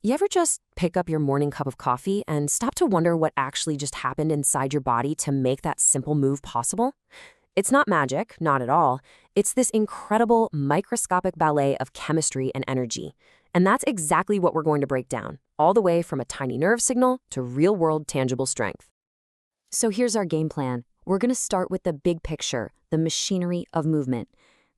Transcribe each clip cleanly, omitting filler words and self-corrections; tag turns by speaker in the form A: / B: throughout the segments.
A: You ever just pick up your morning cup of coffee and stop to wonder what actually just happened inside your body to make that simple move possible? It's not magic, not at all. It's this incredible microscopic ballet of chemistry and energy. And that's exactly what we're going to break down, all the way from a tiny nerve signal to real-world tangible strength. So here's our game plan. We're going to start with the big picture, the machinery of movement.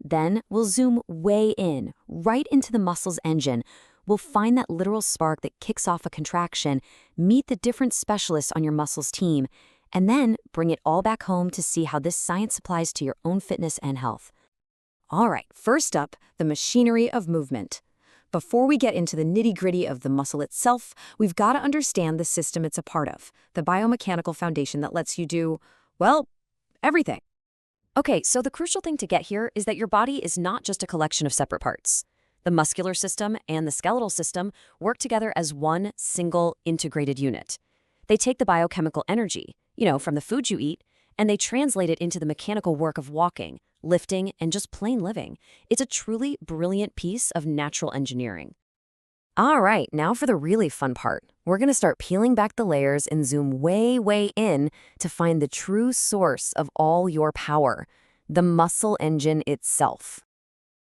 A: Then we'll zoom way in, right into the muscle's engine. We'll find that literal spark that kicks off a contraction, meet the different specialists on your muscles team, and then bring it all back home to see how this science applies to your own fitness and health. All right, first up, the machinery of movement. Before we get into the nitty-gritty of the muscle itself, we've got to understand the system it's a part of, the biomechanical foundation that lets you do, well, everything. Okay, so the crucial thing to get here is that your body is not just a collection of separate parts. The muscular system and the skeletal system work together as one single integrated unit. They take the biochemical energy, from the food you eat, and they translate it into the mechanical work of walking, lifting, and just plain living. It's a truly brilliant piece of natural engineering. All right, now for the really fun part. We're going to start peeling back the layers and zoom way, way in to find the true source of all your power, the muscle engine itself.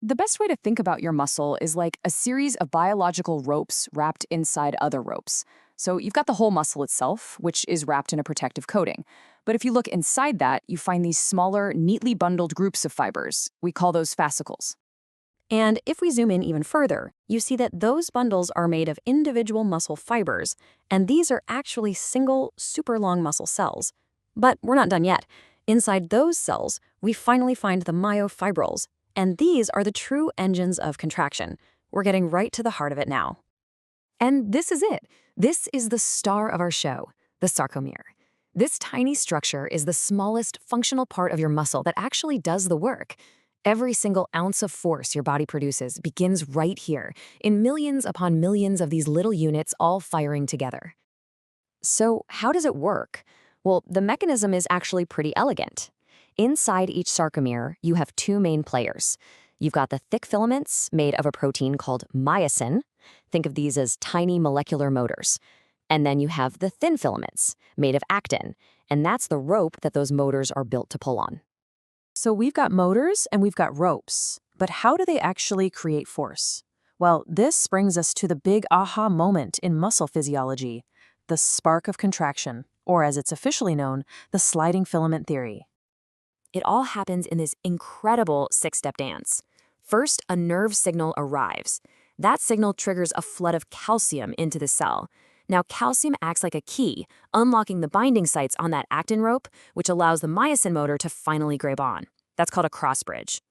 B: The best way to think about your muscle is like a series of biological ropes wrapped inside other ropes. So you've got the whole muscle itself, which is wrapped in a protective coating. But if you look inside that, you find these smaller, neatly bundled groups of fibers. We call those fascicles.
A: And if we zoom in even further, you see that those bundles are made of individual muscle fibers, and these are actually single, super long muscle cells. But we're not done yet. Inside those cells, we finally find the myofibrils, and these are the true engines of contraction. We're getting right to the heart of it now. And this is it. This is the star of our show, the sarcomere. This tiny structure is the smallest functional part of your muscle that actually does the work. Every single ounce of force your body produces begins right here, in millions upon millions of these little units all firing together. So how does it work? Well, the mechanism is actually pretty elegant. Inside each sarcomere, you have two main players. You've got the thick filaments made of a protein called myosin. Think of these as tiny molecular motors. And then you have the thin filaments made of actin, and that's the rope that those motors are built to pull on.
C: So we've got motors and we've got ropes, but how do they actually create force? Well, this brings us to the big aha moment in muscle physiology, the spark of contraction, or as it's officially known, the sliding filament theory.
A: It all happens in this incredible six-step dance. First, a nerve signal arrives. That signal triggers a flood of calcium into the cell. Now, calcium acts like a key, unlocking the binding sites on that actin rope, which allows the myosin motor to finally grab on. That's called a cross bridge.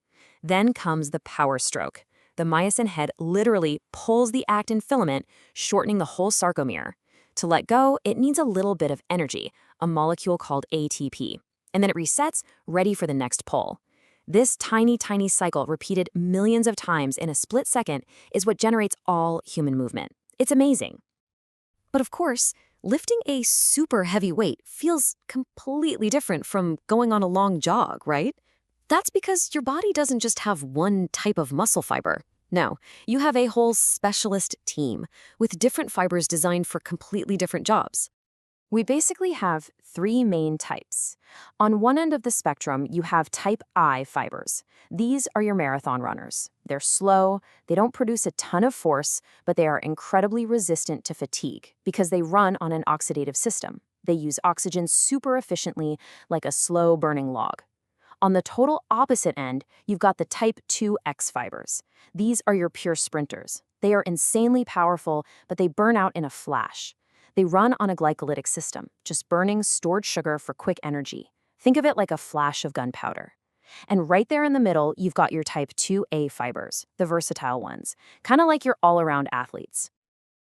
A: Then comes the power stroke. The myosin head literally pulls the actin filament, shortening the whole sarcomere. To let go, it needs a little bit of energy, a molecule called ATP. And then it resets, ready for the next pull. This tiny, tiny cycle, repeated millions of times in a split second, is what generates all human movement. It's amazing. But of course, lifting a super heavy weight feels completely different from going on a long jog, right? That's because your body doesn't just have one type of muscle fiber. No, you have a whole specialist team with different fibers designed for completely different jobs. We basically have three main types. On one end of the spectrum, you have type I fibers. These are your marathon runners. They're slow, they don't produce a ton of force, but they are incredibly resistant to fatigue because they run on an oxidative system. They use oxygen super efficiently, like a slow-burning log. On the total opposite end, you've got the type 2X fibers. These are your pure sprinters. They are insanely powerful, but they burn out in a flash. They run on a glycolytic system, just burning stored sugar for quick energy. Think of it like a flash of gunpowder. And right there in the middle, you've got your type 2A fibers, the versatile ones, kind of like your all-around athletes.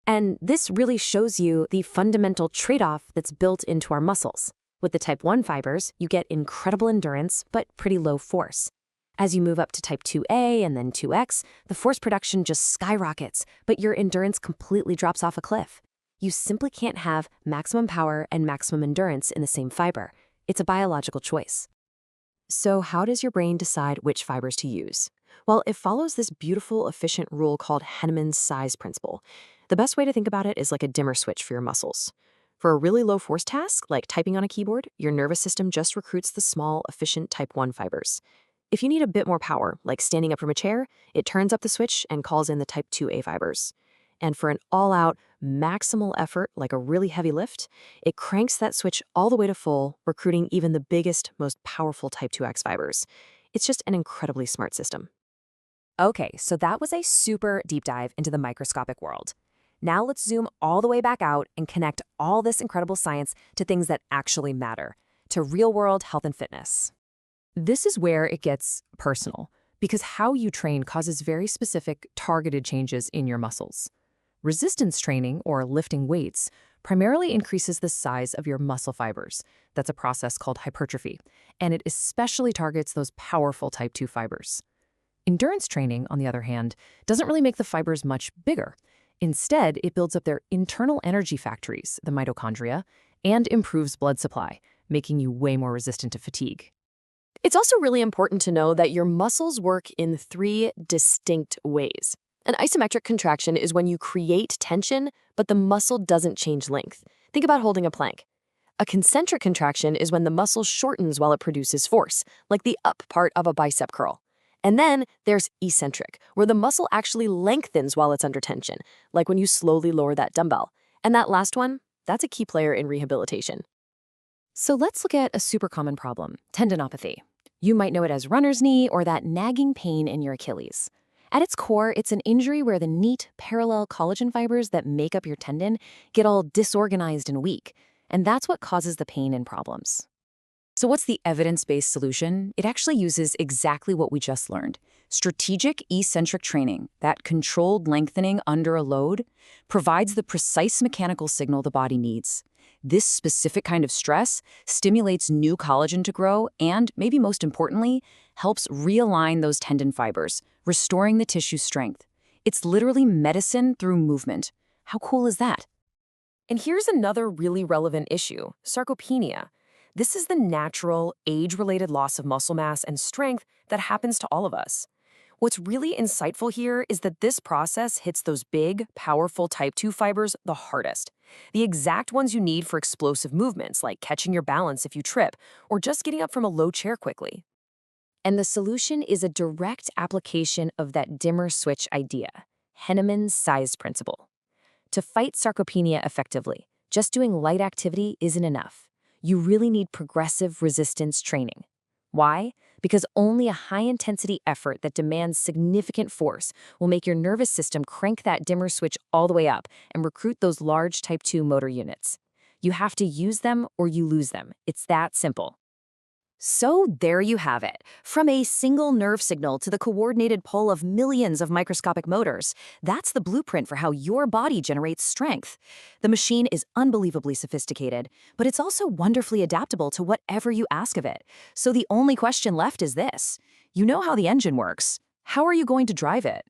A: And this really shows you the fundamental trade-off that's built into our muscles. With the type 1 fibers, you get incredible endurance, but pretty low force. As you move up to type 2A and then 2X, the force production just skyrockets, but your endurance completely drops off a cliff. You simply can't have maximum power and maximum endurance in the same fiber. It's a biological choice. So how does your brain decide which fibers to use? Well, it follows this beautiful, efficient rule called Henneman's size principle. The best way to think about it is like a dimmer switch for your muscles. For a really low force task, like typing on a keyboard, your nervous system just recruits the small, efficient type 1 fibers. If you need a bit more power, like standing up from a chair, it turns up the switch and calls in the type 2A fibers. And for an all-out, maximal effort, like a really heavy lift, it cranks that switch all the way to full, recruiting even the biggest, most powerful type 2X fibers. It's just an incredibly smart system.
B: Okay, so that was a super deep dive into the microscopic world. Now let's zoom all the way back out and connect all this incredible science to things that actually matter, to real-world health and fitness. This is where it gets personal, because how you train causes very specific, targeted changes in your muscles. Resistance training, or lifting weights, primarily increases the size of your muscle fibers. That's a process called hypertrophy, and it especially targets those powerful type 2 fibers. Endurance training, on the other hand, doesn't really make the fibers much bigger. Instead, it builds up their internal energy factories, the mitochondria, and improves blood supply, making you way more resistant to fatigue.
A: It's also really important to know that your muscles work in 3 distinct ways. An isometric contraction is when you create tension, but the muscle doesn't change length. Think about holding a plank. A concentric contraction is when the muscle shortens while it produces force, like the up part of a bicep curl. And then there's eccentric, where the muscle actually lengthens while it's under tension, like when you slowly lower that dumbbell. And that last one, that's a key player in rehabilitation.
B: So let's look at a super common problem, tendinopathy. You might know it as runner's knee or that nagging pain in your Achilles. At its core, it's an injury where the neat, parallel collagen fibers that make up your tendon get all disorganized and weak, and that's what causes the pain and problems. So what's the evidence-based solution? It actually uses exactly what we just learned. Strategic eccentric training, that controlled lengthening under a load, provides the precise mechanical signal the body needs. This specific kind of stress stimulates new collagen to grow and, maybe most importantly, helps realign those tendon fibers, restoring the tissue strength. It's literally medicine through movement. How cool is that?
A: And here's another really relevant issue, sarcopenia. This is the natural, age-related loss of muscle mass and strength that happens to all of us. What's really insightful here is that this process hits those big, powerful type 2 fibers the hardest. The exact ones you need for explosive movements, like catching your balance if you trip, or just getting up from a low chair quickly.
B: And the solution is a direct application of that dimmer switch idea, Henneman's size principle. To fight sarcopenia effectively, just doing light activity isn't enough. You really need progressive resistance training. Why? Because only a high-intensity effort that demands significant force will make your nervous system crank that dimmer switch all the way up and recruit those large type 2 motor units. You have to use them or you lose them. It's that simple. So there you have it. From a single nerve signal to the coordinated pull of millions of microscopic motors, that's the blueprint for how your body generates strength. The machine is unbelievably sophisticated, but it's also wonderfully adaptable to whatever you ask of it. So the only question left is this. You know how the engine works. How are you going to drive it?